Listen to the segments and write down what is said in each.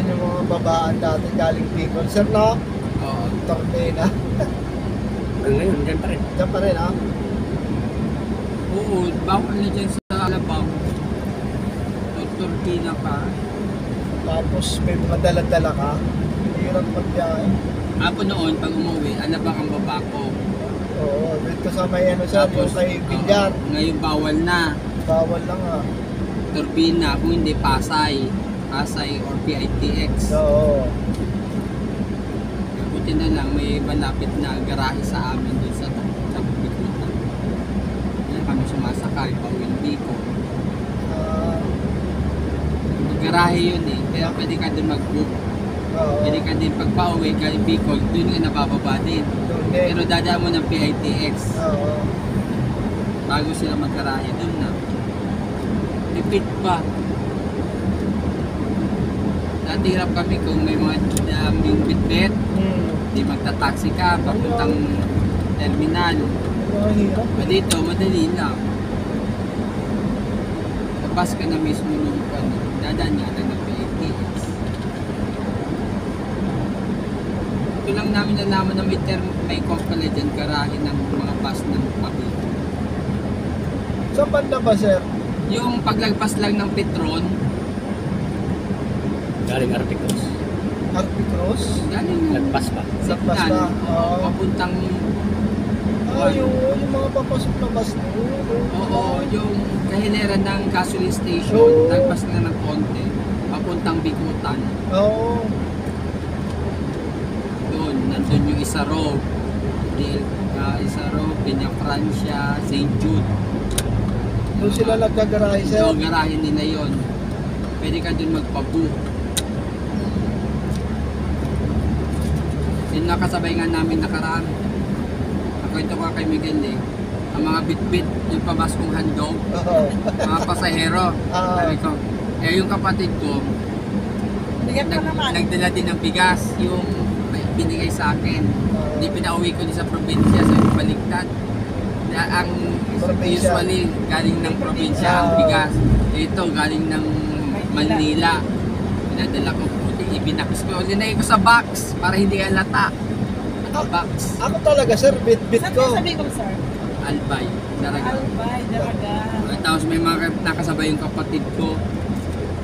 yan yung mga babaan dati galing Bicol. Sir, no? Oo. Tornena. Hanggang ngayon, dyan pa rin. Diyan pa rin, ha? Oo, bawal na dyan sa Alabang. Turkina pa. Tapos may madala-dala ka. Hirap magbiyahe. Ako noon, pag umuwi, Alabang ang baba ko. Oo, dito sa may ano, sir, yung kay Bilyar. Ngayon bawal na. Bawal lang, ha? Turbina, kung hindi Pasay. Pasay or PITX. Oo. Buti na lang, may malapit na garahe sa amin doon sa Bikutan. Yan kami sumasakay, pauwing Bicol. Garahe yun eh, kaya pwede ka doon mag-book. Oo. Pwede ka din pag pauwi galing Bicol, doon nga nabababa din. Doon din. Pero dadaan mo ng PITX. Oo. Bago sila magkarahe, doon na. Repeat pa. Dati hirap kami kung may mga daming bitbit. Di magta-taxi ka, papuntang terminal. Mahirap. Dito, madali lang. Labas ka na mismo nung dadaan niya lang ng PITX. Ito lang namin nalaman na may pala dyan, garahe ng mga bus ng Pablo. Sa banda ba, sir? Yung paglagpas lang ng Petron, Galing Arpicos. Arpicross? galing ng Lagpas pa. Lagpas Signan, na, oo. papuntang, Yung mga papasok na bus na yun. oo, yung kahilera ng gasoline station, Oo. lagpas na ng konti, papuntang Bikutan. Oo. Doon, nandun yung Isaro, Isaro, Peña Francia, St. Jude. Doon sila nagkagarahe, sir. Yung garahe nila yon. Pwede ka doon magpabook. Yung nakasabay nga namin nakaraan. Nakwento ko kay Miguel eh. Ang mga bitbit, yung pamaskong handog, Oo. mga pasahero. Sabi ko, yung kapatid ko, Bigyan ko naman. nagdala din ng bigas, yung binigay sa akin. Hindi pinauwi ko din sa probinsya, so baliktad. Ang Probinsya. usually galing ng probinsya ang bigas. Ito galing ng Manila. Pinadala ko puti, ibinakis ko. Linay ko sa box para hindi halata. Box. Ako talaga, sir, bit-bit Saan ko. sabi ko, sir? Albay. Daraga. Albay, Daraga. Tapos may mga nakasabay yung kapatid ko.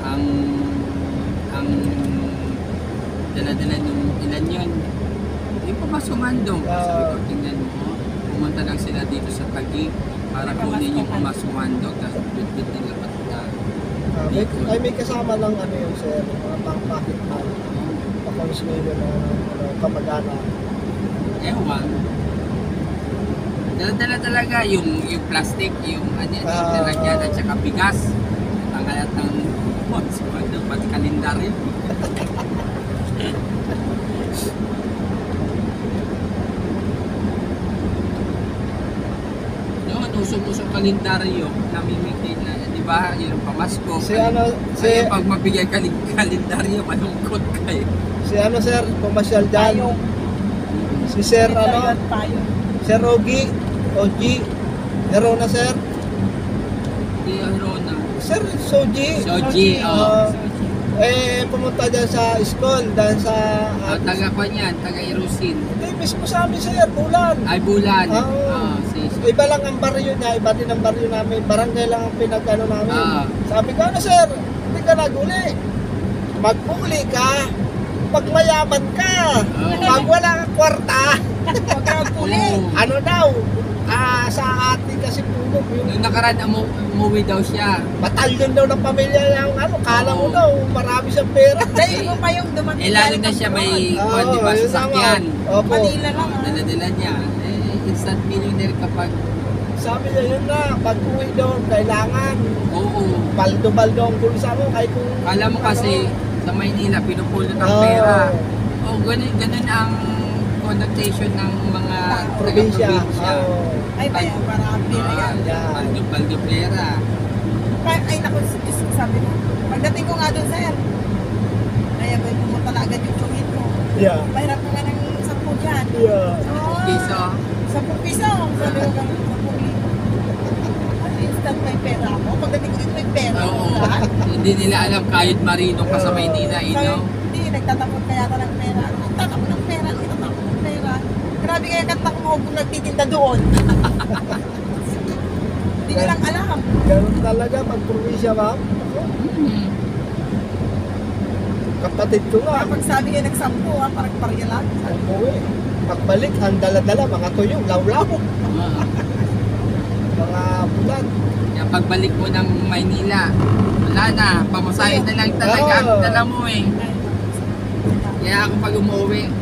Ang dala-dala nung ilan yun. Yung pamasumandong. Sabi ko, tingnan mo. Pumunta lang sila dito sa Taguig para kunin yung pamasumandong. Tapos bit-bit nila patla. May kasama lang ano yun, sir. Mga pang-pocket man. Pa-consumer na kamag-anak. Ewan. Dala-dala talaga yung plastic, yung lalagyan at saka bigas. Ang alat ng pamasumandong, pati kalendaryo. Usong-usong kalendaryo namimigay na, di ba? Yung pamasko. Kaya pag mabigay kalendaryo, malungkot kayo. Si ano, sir, pumasyal dyan. Payong. Si sir, ano, Payong. Sir Ogie, Nerona, sir. Di Rona. Sir, Soji. Soji, oo. Pumunta dyan sa school, dahil sa... Taga pa niyan, taga Irusin. Hindi, mismo sa amin, sir, Bulan. Ay, Bulan. Oo. Iba lang ang baryo niya, iba din ang baryo namin. Barangay lang ang pinag-ano namin. Sabi ko, ano, sir, hindi ka naguli. Mag-uli ka, pag mayaman ka. Pag wala kang kwarta, Huwag ka magpuli. ano daw, sa atin kasi puno. Nung nakaraan, umuwi daw siya. Batalyon daw ng pamilya yung ano, kala mo Oo. daw, marami siyang pera. Dahil mo pa yung dumating. Lalo na siya may, di ba, yun sasakyan. lang, opo. Manila lang. Dala-dala niya. Instant millionaire kapag, Sabi niya yun na, pag uwi doon, kailangan oo. baldo-baldo ang bulsa mo. Kahit kung, Kala mo kasi, sa Maynila, pinupulot ang Oo. pera. O, ganun ang connotation ng mga probinsya. taga-probinsya. Ay, ba, parang pili yan. Baldo pera. Ay, naku, Diyos ko, sabi ko. Pagdating ko nga doon, sir. Ay, abay, pumunta na agad yung tungin ko. Yeah. Mahirap ko nga ng 10 dyan. Yeah. Piso. 10 piso. Sabi ko ganun, 10,000. Instant may pera ako. Pagdating ko dito may pera ako. Oo. Hindi nila alam kahit marino ka sa Maynila, Sabi, ino. Hindi Hindi, nagtatapon kaya yata ng pera. Nagtatapon ng pera, nagtatapon ng pera. Grabe kaya kanta mo kung nagtitinda doon. Hindi nilang alam. Ganun talaga pag probinsya, ma'am. Kapatid ko nga. Kapag sabi kayo nagsampo, parang parya lang. Ang buwi. Pagbalik, ang dala-dala, mga tuyo, lawlaw. Mga bulan. Kaya pagbalik mo ng Maynila, wala na, pamasahe na lang talaga ang dala mo eh. Kaya ako pag umuwi,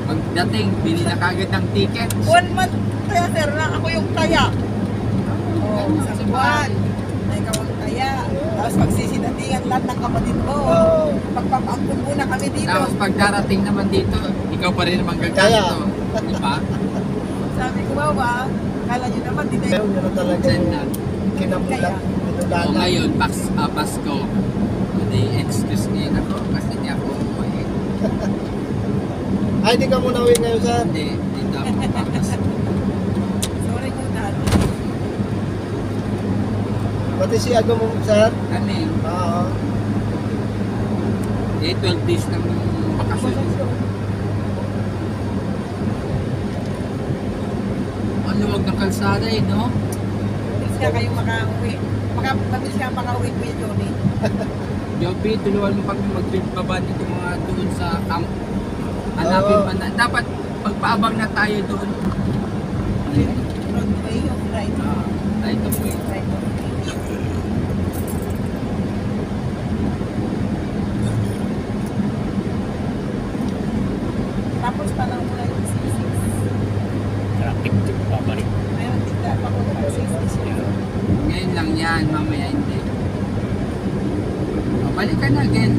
pagdating, bili na kagad ng ticket. 1 month kaya sir na ako yung kaya. Oh, isang buwan. Na ikaw ang kaya. Tapos magsisidatingan lahat ng kapatid mo. Pagpapaangkong muna kami dito. Tapos pag darating naman dito, ikaw pa rin naman gagastos. Di ba? Sabi ko ba, kala nyo naman, di Pero tayo. yun na talaga Send yung na. kinamulat. O ngayon, Pasko, hindi excuse ngayon ako kasi hindi ako umuwi. Ay, di ka muna uwi ngayon, sir. Hindi, dito ako papasko. Sorry ko dad. Pati si Aga mo, sir. Kami, Oo. 12 days lang yung bakasyon. Ang luwag ng kalsada eh, no? Mabilis ka kayong makauwi. Mabilis ka makauwi, Kuya Johnny. Joby, tulungan mo kami mag-build pa ba nito mga doon sa camp? Hanapin Oo. pa na. Dapat magpaabang na tayo doon. Broadway, yung right. Tayo to po eh. Right. Tapos parang mula yung 66. Traffic, di ba babalik? Mayroon din tayo pa kung 66. Ngayon lang yan, mamaya hindi. O, balik ka na again.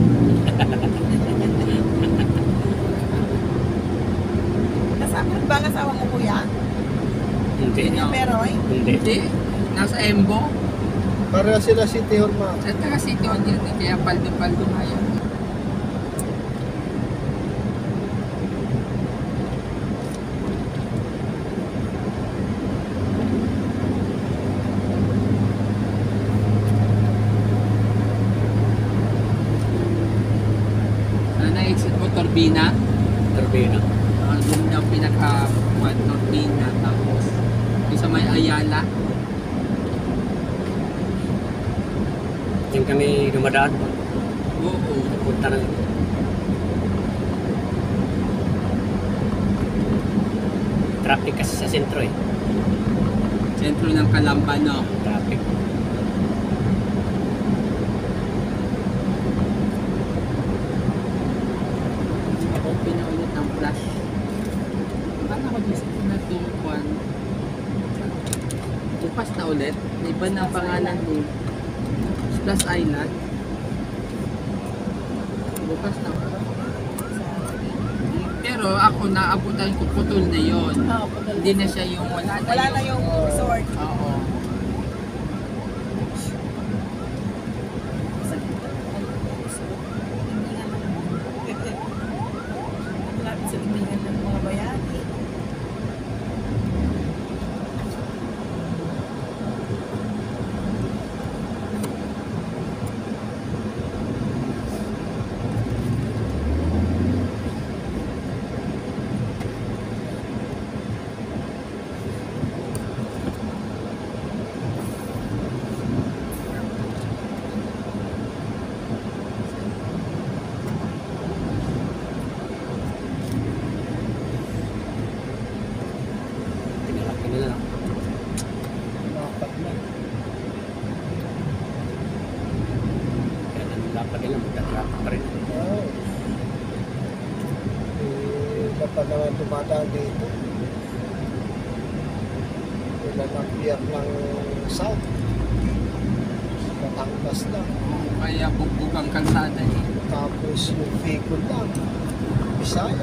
Kasama ba ang asawa mo, Kuya? Hindi. No. Meron? Hindi. Hindi, nasa Embo. Pareho sila City Hall, ma'am. Sa taga City Hall yan, eh, kaya paldo-paldo nga yan. Ano na-exit mo, Torbina? Turbina. Doon daw pinaka-one, Torbina. Tapos, yung sa may Ayala. Diyan kami dumadaan. Oo. Punta na. Traffic kasi sa sentro eh. Sentro ng Calamba, no? Traffic. Open na ulit ang flash. Paano ako gusto na tungkuan? Bukas na ulit. May iba na ang pangalan ni Splash Island. Bukas na ulit. Pero ako naabutan ko putol na yon. Oo, putol. Hindi na siya yung Wala na yung resort. Oo. Malapit sa libingan ng mga bayani. Tinalaki nila lang. Mapat na. Kaya nalapad nila, magka-traffic pa rin. Oo. Eh, dapat naman tumadaan dito. Wala ng piyak ng South. Batangas na. Kaya bugbog ang kalsada eh. Tapos yung Bicol lang. Bisaya.